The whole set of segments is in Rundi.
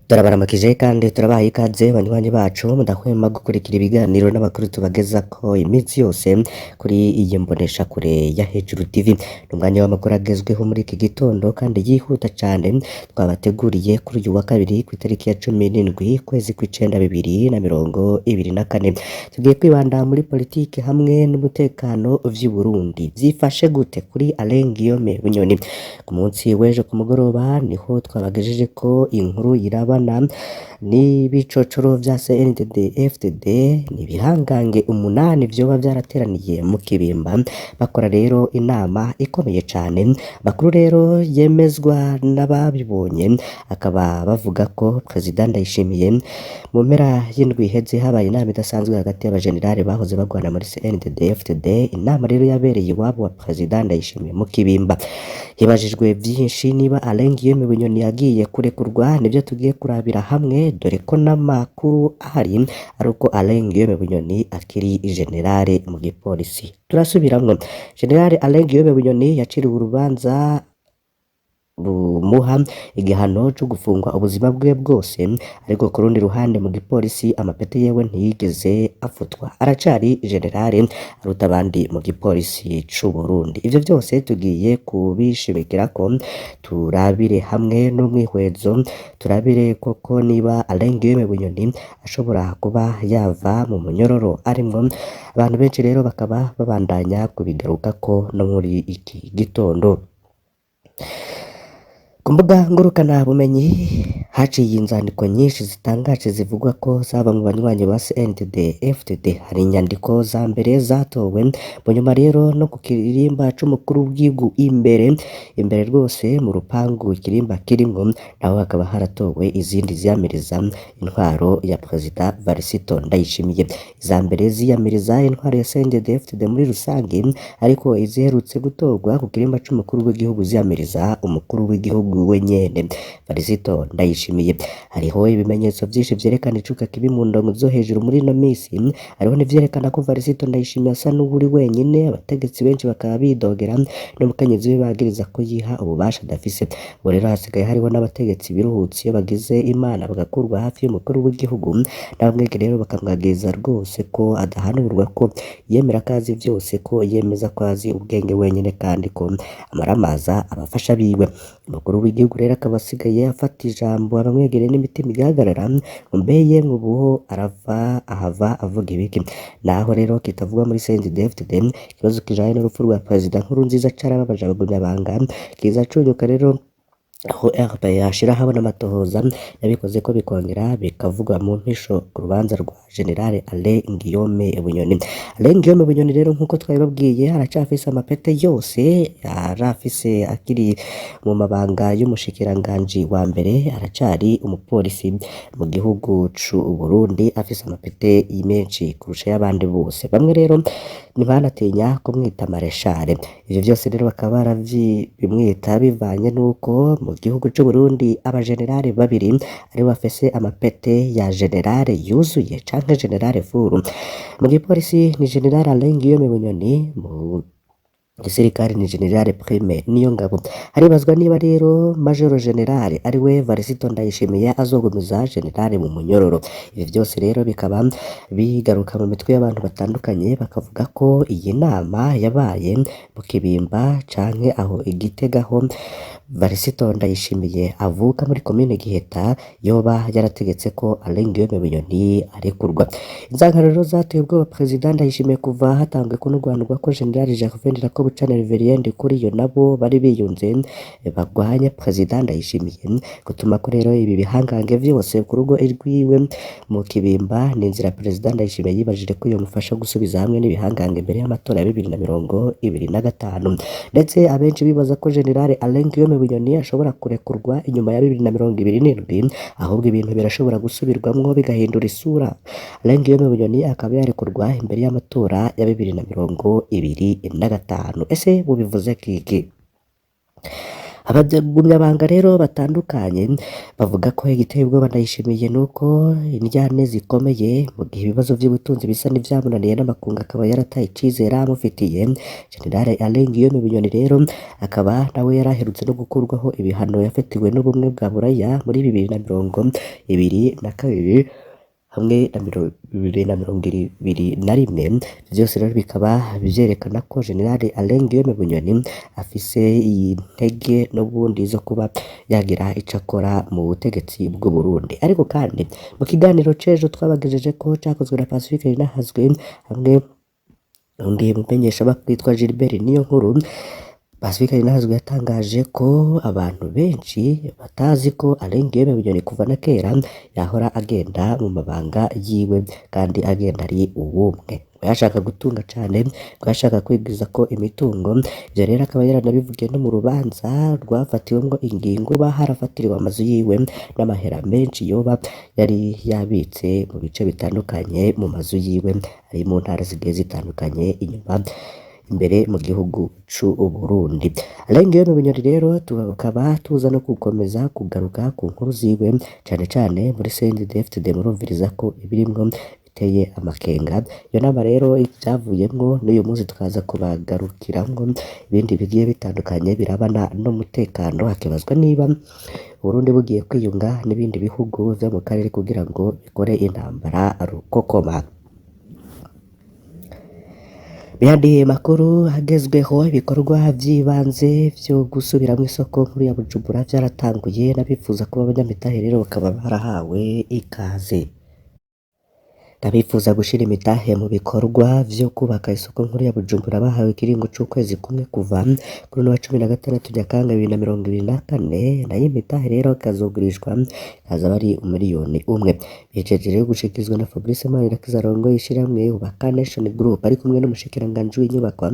Turabaramukije kandi turabaha ikaze banywanyi bacu mudahwema gukurikira ibiganiro n'amakuru tubagezako iminsi yose kuri iyi mboneshakure ya Hejuru TV. N'umwanya w'amakuru agezweho muri iki gitondo kandi yihuta cane twabateguriye kuri uyu wa kabiri kw'itariki ya 17 kwezi kw'icenda 2024. Tugiye kwibanda muri politike hamwe n'umutekano vy'i Burundi. Vyifashe gute kuri Alain Guillaume Bunyoni? Ku munsi w'ejo ku mugoroba niho twabagejeje ko inkuru irabana n'ibicocoro vya CNDD-FDD n'ibihangange 8 vyoba vyarateraniye mu Kibimba bakora rero inama ikomeye cane. Bakuru rero yemezwa n'ababibonye akaba bavuga ko President Ndayishimiye mu mpera y'indwi iheze habaye inama idasanzwe hagati y'abajenerali bahoze bagwana muri CNDD-FDD. Inama rero yabereye iwabo wa President Ndayishimiye mu Kibimba. Hibajijwe vyinshi niba Alain Guillaume Bunyoni yagiye kurekurwa, nivyo tugiye kurabira hamwe, dore ko n'amakuru ahari ari uko Alain Guillaume Bunyoni akiri generale mu gipolisi. Turasubiramwo, Generale Alain Guillaume Bunyoni yaciriwe urubanza rumuha igihano cyo gufungwa ubuzima bwe bwose, ariko ku rundi ruhande mu gipolisi amapete yewe ntiyigeze afutwa, aracari generale aruta abandi mu gipolisi c'u Burundi. Ivyo vyose tugiye kubishimikirako, turabire hamwe n'umwihwezo, turabire koko niba Alain Guillaume Bunyoni ashobora kuba yava mu munyororo arimwo. Abantu benshi rero bakaba babandanya kubigarukako no muri iki gitondo. Ku mbuga ngurukana bumenyi haciye inzandiko nyinshi zitangaje zivugwa ko zaba mu banywanyi ba CNDD-FDD. Hari inyandiko za mbere zatowe mu nyuma rero no ku kirimba c'umukuru w'igihugu imbere rwose mu rupangu ikirimba kirimwo, naho hakaba haratowe izindi ziyamiriza intwaro ya President Varisito Ndayishimiye. Iza mbere ziyamiriza intwaro ya CNDD-FDD muri rusange, ariko iziherutse gutorwa ku kirimba c'umukuru w'igihugu ziyamiriza umukuru w'igihugu wenyene Varisito Ndayishimiye. Hariho ibimenyetso vyinshi vyerekana icuka kibi mu ndongo zo hejuru muri ino misi. Hariho n'ivyerekana ko Varisito Ndayishimiye asa n'uwuri wenyene, abategetsi benshi bakaba bidogera n'umukenyezi we bagiriza ko yiha ububasha adafise. Ubu rero hasigaye hariho n'abategetsi biruhutse iyo bagize imana bagakurwa hafi y'umukuru w'igihugu, n'abamwege rero bakamwagiriza rwose ko adahanurwa, ko yemera ko azi vyose, ko yemeza ko azi ubwenge wenyene kandi ko amaramaza abafasha biwe. Umukuru w'igihugu rero akaba asigaye afata ijambo abamwegereye n'imitima igahagarara, mbe yemwe ubu ahava avuga ibiki? Naho rero kitavugwa muri CNDD-FDD, ikibazo kijanye n'urupfu rwa President Nkurunziza carababaje abagumyabanga, kiza cunyuka rero aho RPA yashira habona amatohoza yabikoze ko bikongera bikavugwa mu mpisho ku rubanza rwa Generale Alain Guillaume Bunyoni. Alain Guillaume Bunyoni rero nkuko twabibabwiye aracafise amapete yose, arafise akiri mu mabanga y'umushikiranganji wa mbere, aracari umupolisi mu gihugu c'u Burundi, afise amapete menshi kurusha y'abandi bose. Bamwe rero ntibanatinya kumwita mareshale. Ivyo vyose rero bakaba bimwita bivanye n'uko mu gihugu c'u Burundi abajenerali babiri ari bafise amapete ya generale yuzuye canke generale furu. Mu gipolisi ni Generale Alain Guillaume Bunyoni, mu gisirikare ni Generale Prime Niyongabo. Haribazwa niba rero Major Generale ariwe Varisito Ndayishimiye azogumiza generale mu munyororo. Ibi vyose rero bikaba bigaruka mu mitwe y'abantu batandukanye, bakavuga ko iyi nama yabaye mu Kibimba canke aho Igitega ho Varisito Ndayishimiye avuka muri komine Giheta yoba yarategetse ko Alain Guillaume Bunyoni arekurwa. Inzankano rero zateye ubwoba President Ndayishimiye kuva hatangwe kunugwanurwa ko Generale Jacques Bucana Reverien kuri yo nabo bari biyunze bagwanya President Ndayishimiye, gutuma ko rero ibi bihangange vyose ku rugo irwiwe mu Kibimba n'inzira President Ndayishimiye yibajije ko yomufasha gusubiza hamwe n'ibihangange mbere y'amatora ya 2025. Ndetse abenshi bibaza ko Generale Alain Guillaume Bunyoni ashobora kurekurwa inyuma ya 2027, ahubwo ibintu birashobora gusubirwamwo bigahindura isura. Alain Guillaume Bunyoni akaba yarekurwa imbere y'amatora ya 2025. Ese bubivuze kiki? Abagumyabanga rero batandukanye bavuga ko igiteye ubwoba Ndayishimiye nuko indyane zikomeye mu gihe ibibazo by'ubutunzi bisa n'ivyamunaniye n'amakungu akaba yarataye icizere amufitiye. General Alain Guillaume Bunyoni rero akaba nawe yaraherutse no gukurwaho ibihano yafatiwe n'ubumwe bwa Buraya muri 2022 hamwe na 2021. Vyose rero bikaba vyerekana ko General Alain Guillaume Bunyoni afise intege n'ubundi zo kuba yagira ico akora mu butegetsi bw'u Burundi. Ariko kandi mu kiganiro c'ejo twabagejeje ko cakozwe na Pacifique Ninahazwe hamwe n'undi mumenyeshamakuru witwa Gilbert Niyonkuru, Pacifique Ninahazwe yatangaje ko abantu benshi batazi ko Alain Guillaume Bunyoni kuva na kera yahora agenda mu mabanga yiwe kandi agenda ari uwumwe. Yashaka gutunga cane, yashaka kwigwiza ko imitungo. Ivyo rero akaba yaranabivugiye no mu rubanza rwafatiwemwo ingingo harafatiriwe amazu yiwe n'amahera menshi yoba yari yabitse mu bice bitandukanye mu mazu yiwe ari mu ntara zigiye zitandukanye imbere mu gihugu c'u Burundi. Alain Guillaume Bunyoni rero tukaba tuza no gukomeza kugaruka ku nkuru ziwe cane cane muri CNDD-FDD murumviriza ko ibirimwo biteye amakenga. Iyo nama rero ivyavuyemwo n'uyu munsi tukaza kubagarukiramwo ibindi bigiye bitandukanye birabana n'umutekano, hakibazwa niba Burundi bugiye kwiyunga n'ibindi bihugu vyo mu karere kugira ngo bikore intambara rukokoma. Bihadiye makuru hagezweho ibikorwa vy'ibanze vyo gusubiramwo isoko nkuru ya Bujumbura vyaratanguye n'abifuza kuba abanyamitahe rero bakaba barahawe ikaze. Abifuza gushira imitahe mu bikorwa vyo kubaka isoko nkuru ya Bujumbura bahawe ikiringo c'ukwezi kumwe kuva kuri wa 16 Nyakanga 2024, nayo imitahe rero kazogurishwa kaza bari umiliyoni umwe. Bijeje rero gushikizwa na Fabrice Manirakiza arongoye ishiramwe Ubaka Nation Group ari kumwe n'umushikiranganje w'inyubakwa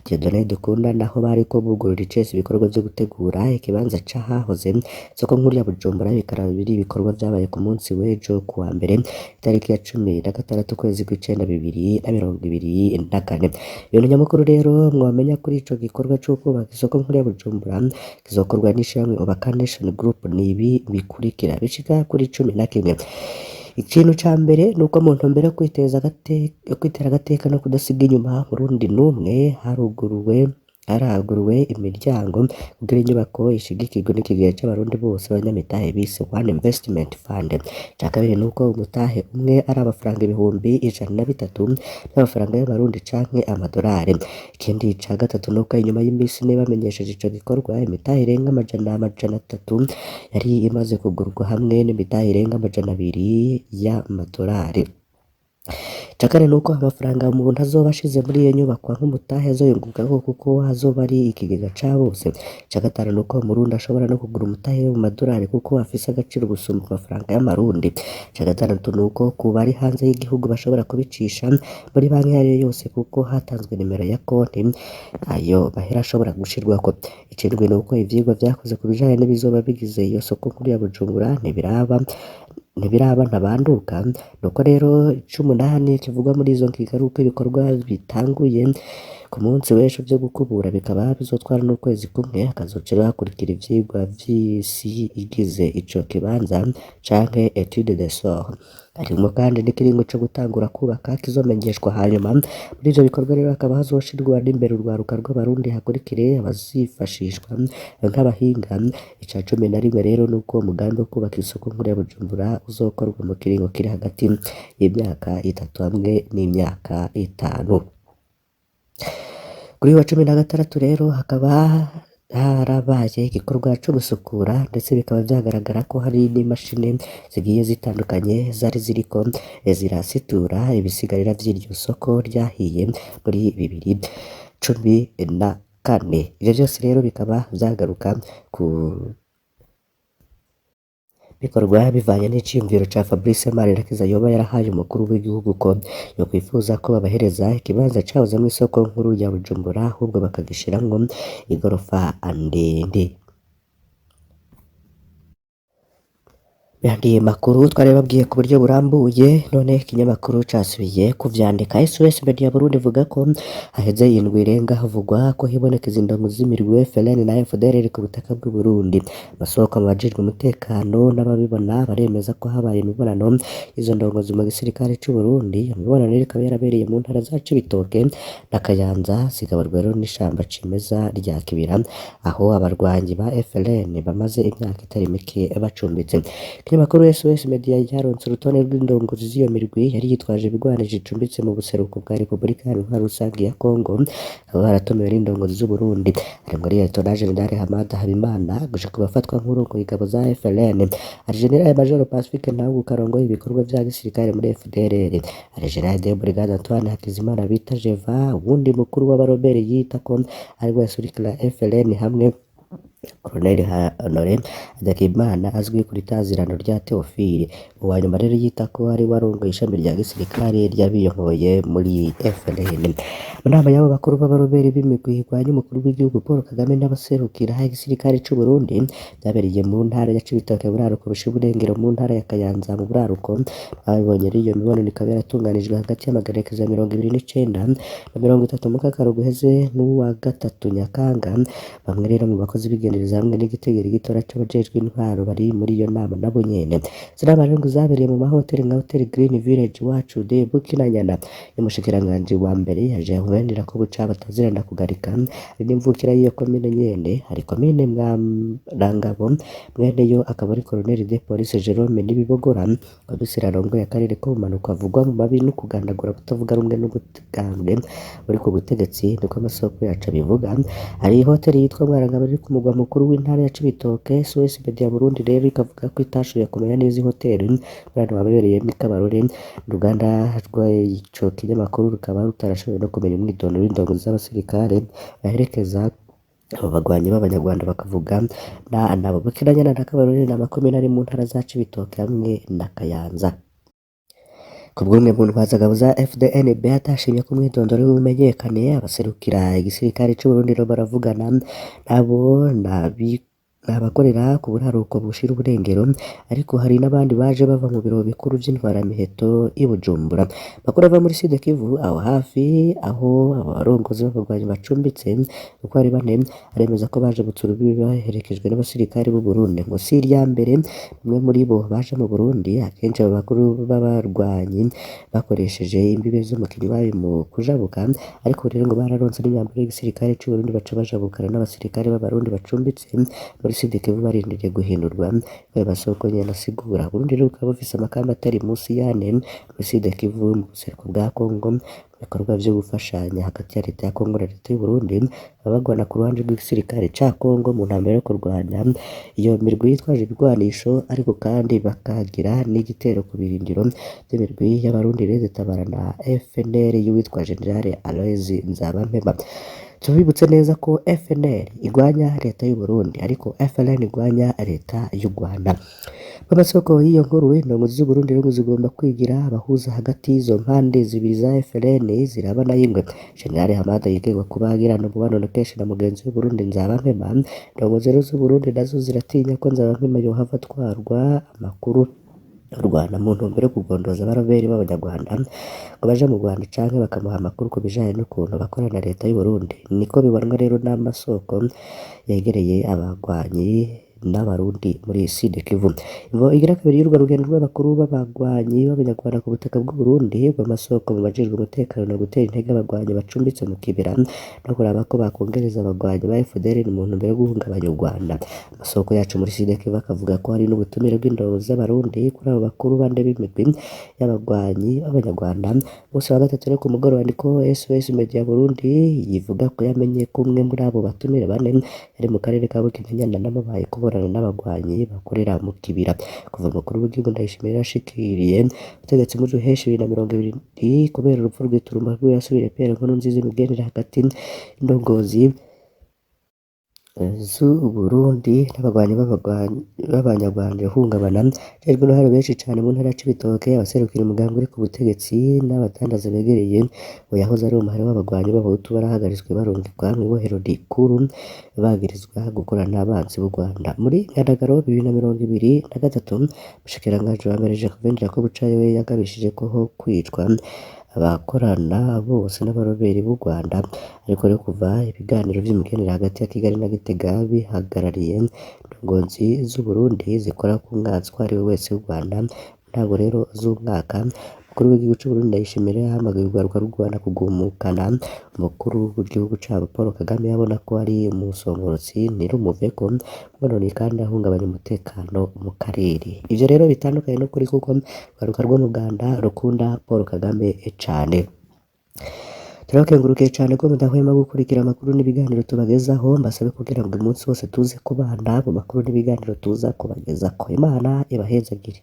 Dieudonné Dukunda, naho bariko bugurura icese ibikorwa vyo gutegura ikibanza cahahoze isoko nkuru ya Bujumbura. Bikaba biri ibikorwa vyabaye ku munsi w'ejo kuwa mbere itariki ya 16 kwezi kw'icenda 2024. Ibintu nyamukuru rero mwamenya kuri ico gikorwa co kubaka isoko nkuru ya Bujumbura kizokorwa n'ishiramwe Ubaka Nation Group nibi bikurikira bishika kuri 11. Ikintu ca mbere nuko mu ntumbero yo kwitera agateka no kudasiga inyuma Burundi n'umwe haraguruwe imiryango kugira inyubako ishigikirwe n'ikigega c'abarundi bose abanyamitahe bise One Investment Fund. Ca kabiri nuko umutahe umwe ari amafaranga 103 n'amafaranga y'abarundi canke amadolari. Ikindi ca gatatu nuko inyuma y'imisi bamenyesheje ico gikorwa imitahe irenga amajana 300 yari imaze kugurwa hamwe n'imitahe irenga amajana 200 y'amadolari. Cakane nuko amafaranga umuntu azoba ashize muri iyo nyubakwa nk'umutahe azoyungukako kuko hazoba ari ikigega ca bose. Cagatanu nuko Umurundi ashobora no kugura umutahe mu madolari kuko afise agaciro gusumba amafaranga y'amarundi. Cagatandatu nuko kuba ari hanze y'igihugu bashobora kubicisha muri banki iyo ariyo yose kuko hatanzwe nimero ya konti ayo mahera ashobora gushirwako. Icindwi nuko ivyigwa vyakoze ku bijanye n'ibizoba bigize iyo soko nkuru ya Bujumbura ntibiraba ntabanduka. Nuko rero 18 kivugwa muri izo nkigaruka ibikorwa bitanguye ku munsi w'ejo vyo gukubura bikaba bizotwara n'ukwezi kumwe, hakazocera hakurikira ivyigwa vy'isi igize ico kibanza canke etude de sol. Harimo kandi n'ikiringo co gutangura kubaka kizomenyeshwa hanyuma. Muri ivyo bikorwa rero hakaba hazoshirwa n'imbere urwaruka rw'abarundi hakurikire abazifashishwa nk'abahinga. Ica 11 rero nuko umugambi wo kubaka isoko nkuru ya Bujumbura uzokorwa mu kiringo kiri hagati y'imyaka 3 hamwe n'imyaka 5. Kuri wa 16 rero hakaba harabaye igikorwa co gusukura ndetse bikaba vyagaragara ko hari n'imashini zigiye zitandukanye zari ziriko zirasitura ibisigarira vy'iryo soko ryahiye muri 2014. Ivyo vyose rero bikaba vyagaruka ku bikorwa bivanye n'iciyumviro ca Fabrice Manirakiza yoba yarahaye umukuru w'igihugu ko yo kwifuza ko babahereza ikibanza cahoze mu isoko nkuru ya Bujumbura ahubwo bakagishiramwo igorofa ndende. Yandi makuru twari babwiye ku buryo burambuye none ikinyamakuru casubiye kuvyandika. SOS Media Burundi ivuga ko haheze indwi irenga havugwa ko hibonekeza indongo z'imirwi FLN na FDLR ku butaka bw'u Burundi. Amasoko mu bajejwe umutekano n'ababibona baremeza ko habaye imibonano izo ndongozi mu gisirikare c'u Burundi. Iyo mibonano ikaba yarabereye mu ntara za Cibitoke na Kayanza zigaburwa rero n'ishamba cimeza rya Kibira aho abarwanyi ba FLN bamaze imyaka itari mike bacumbitse. Ikinyamakuru SOS Media ryaronse urutonde rw'indongozi z'iyo mirwi yari yitwaje ibigwanisho icumbitse mu buseruko bwa Repubulika Iharanira Rusangi ya Kongo, abo baratumiwe n'indongozi z'u Burundi harimwo Lieutenant General Hamada Habimana gushika bafatwa nk'urongoye ingabo za FLN, ari General Major Pacifique Ntahuka arongoye ibikorwa vya gisirikare muri FDLR, ari General de Brigade Antoine Hakizimana bita Jeva, uwundi mukuru w'abarobere yita ko ari we yasurikira FLN hamwe Colonel Honore Ndagimana azwi kuri tazirano rya Theophile, uwa nyuma rero yita ko ari warongoye ishami rya gisirikare ry'abiyonkoye muri FLN. Mu nama y'abo bakuru b'abarobere b'imigwi irwanya umukuru w'igihugu Paul Kagame n'abaserukira igisirikare c'u Burundi byabereye mu ntara ya Cibitoke buraruko bushiye uburengero mu ntara ya Kayanza mu buraruko. Babibonye rero iyo mibonano ikaba yaratunganijwe hagati y'amagenekerezo ya 29 na 30 mu kakaro guheze n'uwa gatatu Nyakanga. Bamwe rero mu bakozi b'igendereza hamwe n'igitegeri gitora c'abajejwe intwaro bari muri iyo nama nabo nyene. Zinama rero zabereye mu mahoteli nka Hotel Green Village Wacu de Bukinanyana. Umushikiranganji wa mbere yaje ahuranira ko buca batazirana kugarika ari n'imvukira y'iyo komine nyene, hari komine Mwarangabo mwene yo akaba ari Colonel de Police Jerome Nibibogora wabisirarongoye akarere ko bumanuka avugwa mu mabi no kugandagura kutavuga rumwe n'ubutambwe buri ku butegetsi niko amasoko yacu abivuga. Hari hoteli yitwa Mwarangabo iri ku mugwa mukuru w'intara ya Cibitoke. SOS Media Burundi rero ikavuga ko itashoboye kumenya neza iyi hoteli abantu babereyemo ikabarore. Uruganda rw'ico kinyamakuru rukaba rutarashoboye no kumenya umwidondoro w'indongo z'abasirikare baherekeza abo bagwanyi b'abanyarwanda bakavuga nabo Bukinanyana na Kabarore na makomine ari mu ntara za Cibitoke hamwe na Kayanza. Kubw'umwe mu ntwazagabo za FDNB atashimye ko umwidondoro w'umenyekane, abaserukira igisirikare c'u Burundi rero baravugana nabo n'abakorera ku buraruko bushira uburengero, ariko hari n'abandi baje bava mu biro bikuru vy'intwaramiheto i Bujumbura. Bakuru bava muri Sud Kivu aho hafi aho abarongozi b'abagwanyi bacumbitse uko ari bane aremeza ko baje gutsura baherekejwe n'abasirikare b'u Burundi. Ngo si irya mbere bamwe muri bo baje mu Burundi, akenshi abo bakuru b'abarwanyi bakoresheje imbibe z'umukinyi bari mu kujabuka, ariko rero ngo bararonse n'imyambaro y'igisirikare c'u Burundi baca bajabukana n'abasirikare b'abarundi bacumbitse muri Sud Kivu barindiriye guhindurwa. Ayo masoko nyene asigura Burundi rero bukaba bufise amakamba atari musi y'ane muri Sud Kivu mu buseruko bwa Kongo, ibikorwa vyo gufashanya hagati ya leta ya Kongo na leta y'u Burundi abagwana ku ruhande rw'igisirikare ca Kongo mu ntambwe yo kurwanya iyo mirwi yitwaje ibigwanisho, ariko kandi bakagira n'igitero ku birindiro vy'imirwi y'abarundi rero zitabara na FNL y'uwitwa General Aloys Nzabampema. Tubibutse neza ko FNL igwanya leta y'u Burundi ariko FLN igwanya leta y'u Rwanda. Amasoko y'iyo nkuru indongozi z'u Burundi rero zigomba kwigira abahuza hagati y'izo mpande zibiri za FLN zirabana y'ingwe. General Hamada yigegwa kuba agirana umubano na kenshi na mugenzi w'u Burundi Nzabampema. Indongozi rero z'u Burundi nazo ziratinya ko Nzabampema yohava atwarwa amakuru u Rwanda mu ntumbero yo kugondoza abaroberi b'abanyarwanda ngo baje mu Rwanda canke bakamuha amakuru ku bijanye n'ukuntu bakorana na leta y'u Burundi. Niko bibonwa rero n'amasoko yegereye abagwanyi n'abarundi muri Sud Kivu. Ngo igira kabiri y'urwo rugendo rw'abakuru b'abagwanyi b'abanyarwanda ku butaka bw'u Burundi bw'amasoko mu bajejwe umutekano no gutera intege abagwanyi bacumbitse mu kibira no kuraba ko bakongereza abagwanyi ba FDLR mu ntumbero yo guhungabanya u Rwanda. Amasoko yacu muri Sud Kivu akavuga ko hari n'ubutumire bw'indongo z'abarundi kuri abo bakuru bande b'imigwi y'abagwanyi b'abanyarwanda. Bose wa gatatu rero ku mugoroba niko SOS Media Burundi yivuga ko yamenye ko umwe muri abo batumire bane yari mu karere ka Bukinanyana n'amabaye kuborana n'abagwanyi bakorera mu kibira. Kuva umukuru w'igihugu Ndayishimiye yashikiriye ubutegetsi muri Ruheshi 2020 kubera urupfu rw'iturumba rw'iyasubire Pierre Nkurunziza imigenderanire hagati y'indongozi z'Uburundi n'abagwanyi b'abanyarwanda ihungabana ryajwe n'uruhare benshi cane mu ntara ya Cibitoke, abaserukira umugambi uri ku butegetsi n'abadandaza begereye uyahoze ari umuhari w'abagwanyi b'abahutu barahagaritswe barungikwa mw'ibohero rikuru bagirizwa gukorana n'abansi b'u Rwanda. Muri Nyandagaro 2023 umushikiranganji wa mbere Jacques Ndirakobucayo yagabishije ko ho kwicwa abakorana bose n'abaroberi b'u Rwanda, ariko rero kuva ibiganiro vy'imigenderanire hagati ya Kigali na Gitega bihagarariye indongozi z'Uburundi zikora ku mwansi uwo ari we wese w'u Rwanda, ntabwo rero z'umwaka umukuru w'igihugu c'Uburundi Ndayishimiye yahamagaye urwaruka rw'u Rwanda kugumukana umukuru w'igihugu cabo Paul Kagame abona ko ari umusomborotsi ntirumuveko mwononye kandi ahungabanya umutekano mu karere. Ivyo rero bitandukanye n'ukuri kuko urwaruka rwo mu Rwanda rukunda Paul Kagame cane. Turabakengurukiye cane ko mudahwema gukurikira amakuru n'ibiganiro tubagezaho, mbasabe kugira ngo umunsi wose tuze kubana mu makuru n'ibiganiro tuza kubagezako. Imana ibahezagire.